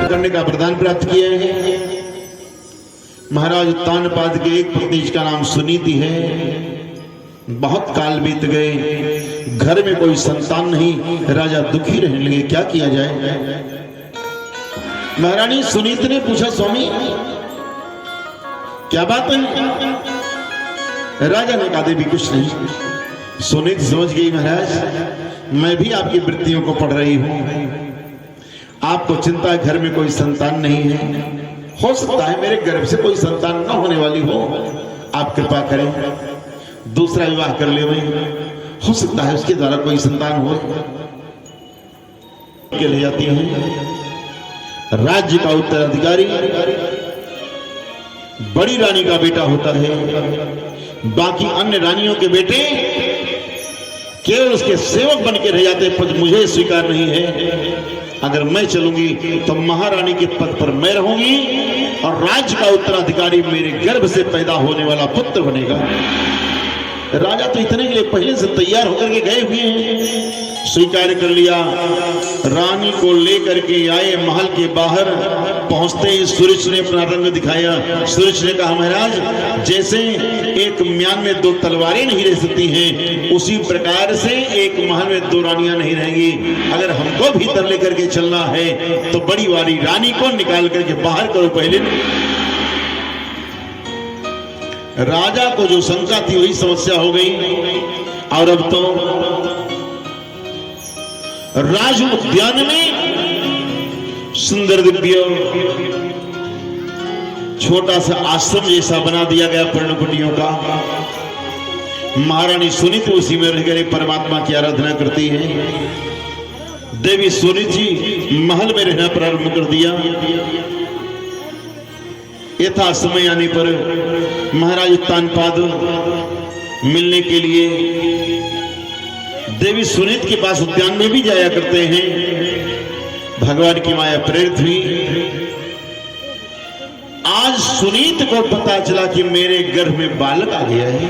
करने का वरदान प्राप्त किया है। महाराज उत्तानपाद के एक पत्नी जिसका नाम सुनीति है, बहुत काल बीत गए, घर में कोई संतान नहीं, राजा दुखी रहने लगे, क्या किया जाए। महारानी सुनीति ने पूछा, स्वामी क्या बात है। राजा ने कहा, देवी कुछ नहीं। सुनीति समझ गई, महाराज मैं भी आपकी वृत्तियों को पढ़ रही हूं, आपको चिंता है घर में कोई संतान नहीं है, हो सकता है मेरे गर्भ से कोई संतान न होने वाली हो, आप कृपा करें दूसरा विवाह कर ले, हो सकता है उसके द्वारा कोई संतान हो। के ले जाती है। राज्य का उत्तराधिकारी बड़ी रानी का बेटा होता है, बाकी अन्य रानियों के बेटे केवल उसके सेवक बन के रह जाते, पर मुझे स्वीकार नहीं है। अगर मैं चलूंगी तो महारानी के पद पर मैं रहूंगी और राज्य का उत्तराधिकारी मेरे गर्भ से पैदा होने वाला पुत्र बनेगा। राजा तो इतने के लिए पहले से तैयार होकर के गए हुए हैं, स्वीकार कर लिया। रानी को लेकर के आए, महल के बाहर पहुंचते ही सूरज ने अपना रंग दिखाया। सूरज ने कहा, महाराज जैसे एक म्यान में दो तलवारें नहीं रह सकती हैं, उसी प्रकार से एक महल में दो रानियां नहीं रहेंगी। अगर हमको भीतर लेकर के चलना है तो बड़ी वाली रानी को निकाल करके बाहर करो पहले। राजा को जो शंका थी वही समस्या हो गई। और अब तो राज उद्यान में सुंदर दिव्य छोटा सा आश्रम जैसा बना दिया गया पर्णकुटियों का। महारानी सुनीति उसी में रहकर परमात्मा की आराधना करती है। देवी सुनीति जी महल में रहना प्रारंभ कर दिया। यथा समय आने पर महाराज उत्तानपाद मिलने के लिए देवी सुनीति के पास उद्यान में भी जाया करते हैं। भगवान की माया प्रेरित हुई। आज सुनीति को पता चला कि मेरे गर्भ में बालक आ गया है।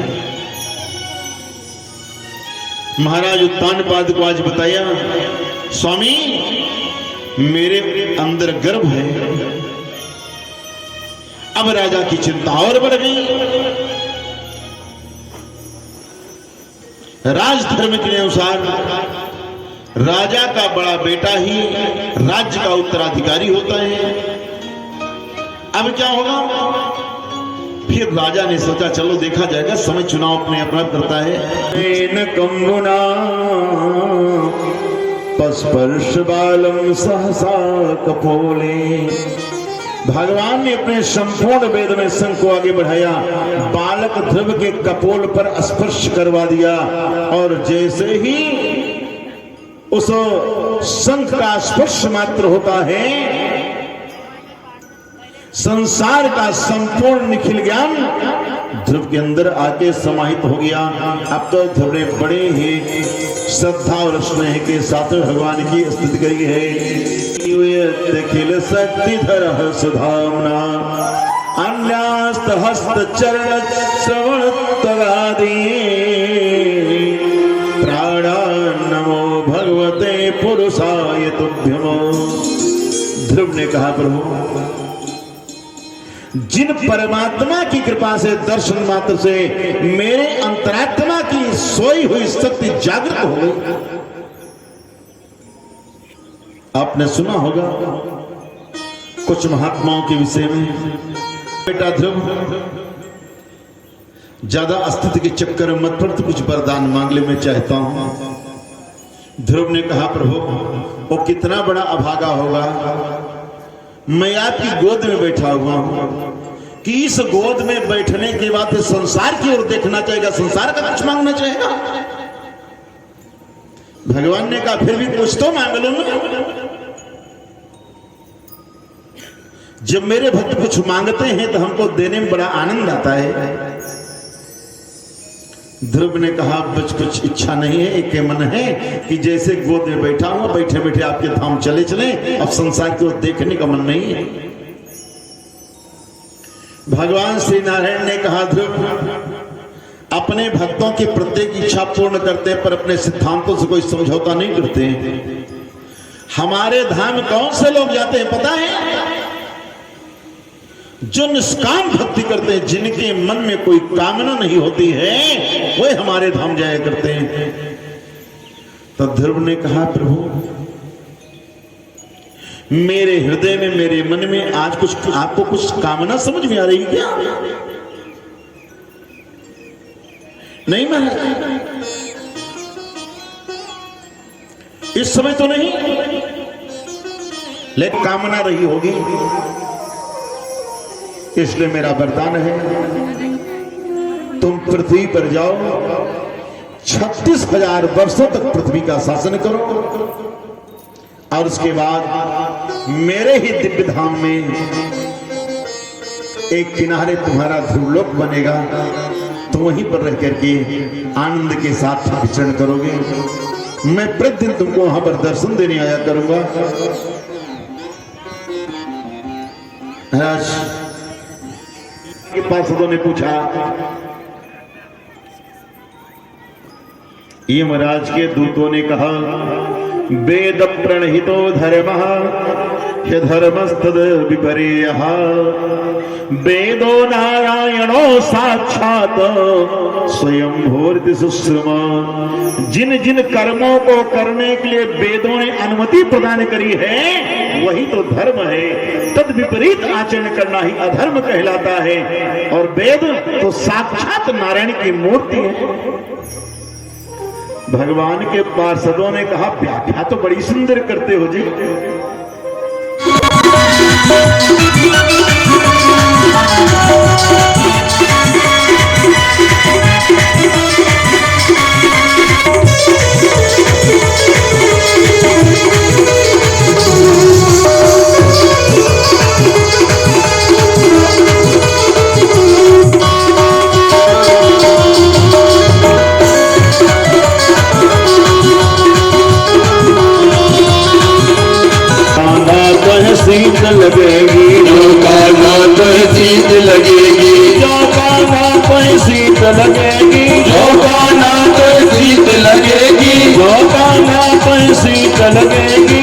महाराज उत्तानपाद को आज बताया, स्वामी मेरे अंदर गर्भ है। अब राजा की चिंता और बढ़ गई। राजधर्म के अनुसार राजा का बड़ा बेटा ही राज्य का उत्तराधिकारी होता है। अब क्या होगा? फिर राजा ने सोचा, चलो देखा जाएगा, समय चुनाव अपने अपना करता है। न कंबुना पस्पर्श बालम सहसा कपोले। भगवान ने अपने संपूर्ण वेद में शंख को आगे बढ़ाया, बालक ध्रुव के कपोल पर स्पर्श करवा दिया। और जैसे ही उस शंख का स्पर्श मात्र होता है, संसार का संपूर्ण निखिल ज्ञान ध्रुव के अंदर आके समाहित हो गया। अब तो ध्रुव ने बड़े ही श्रद्धा और स्नेह के साथ भगवान की स्तुति करी है। खिल शक्तिधर सुधामना अन्यास्त हस्त चरण श्रवण तगादी प्राणा नमो भगवते पुरुषाय तुभ्यमो। ध्रुव ने कहा, प्रभु जिन परमात्मा की कृपा से दर्शन मात्र से मेरे अंतरात्मा की सोई हुई शक्ति जागृत हो गई। आपने सुना होगा कुछ महात्माओं के विषय में, बेटा ध्रुव ज्यादा अस्तित्व के चक्कर में मत पड़, तो कुछ वरदान मांग ले, मैं चाहता हूं। ध्रुव ने कहा, प्रभु वो कितना बड़ा अभागा होगा, मैं आपकी गोद में बैठा हुआ हूं कि इस गोद में बैठने के बाद संसार की ओर देखना चाहेगा, संसार का कुछ मांगना चाहेगा। भगवान ने कहा, फिर भी कुछ तो मांग लो ना। जब मेरे भक्त कुछ मांगते हैं तो हमको देने में बड़ा आनंद आता है। ध्रुव ने कहा, बस कुछ इच्छा नहीं है, एक मन है कि जैसे गोद में बैठा हुआ, बैठे बैठे आपके धाम चले चले, अब संसार को देखने का मन नहीं है। भगवान श्री नारायण ने कहा, ध्रुव अपने भक्तों की प्रत्येक इच्छा पूर्ण करते हैं, पर अपने सिद्धांतों से कोई समझौता नहीं करते हैं। हमारे धाम कौन से लोग जाते हैं पता है? जो निष्काम भक्ति करते हैं, जिनके मन में कोई कामना नहीं होती है, वे हमारे धाम जाया करते हैं। तो ध्रुव ने कहा, प्रभु मेरे हृदय में, मेरे मन में आज कुछ आपको कुछ कामना समझ में आ रही क्या? नहीं महाराज, इस समय तो नहीं, लेकिन कामना रही होगी, इसलिए मेरा वरदान है, तुम पृथ्वी पर जाओ, 36,000 वर्षों तक पृथ्वी का शासन करो, और उसके बाद मेरे ही दिव्य धाम में एक किनारे तुम्हारा ध्रुवलोक बनेगा, तो वहीं पर रह करके आनंद के साथ विचरण करोगे। मैं प्रतिदिन तुमको वहां पर दर्शन देने आया करूंगा। पार्षदों ने पूछा, यमराज के दूतों ने कहा, वेद प्रणहितो धर्मः ह्यधर्मस्तद विपर्ययः, वेदो नारायणो साक्षात स्वयं भूर्ति सुश्रुमा। जिन जिन कर्मों को करने के लिए वेदों ने अनुमति प्रदान करी है, वही तो धर्म है। तद विपरीत आचरण करना ही अधर्म कहलाता है, और वेद तो साक्षात नारायण की मूर्ति है। भगवान के पार्षदों ने कहा, व्याख्या तो बड़ी सुंदर करते हो जी। सीत लगेगी जो काना तो सीत लगेगी, जो काना तो सीत लगेगी, जो काना तो सीत लगेगी, जो काना तो सीत लगेगी,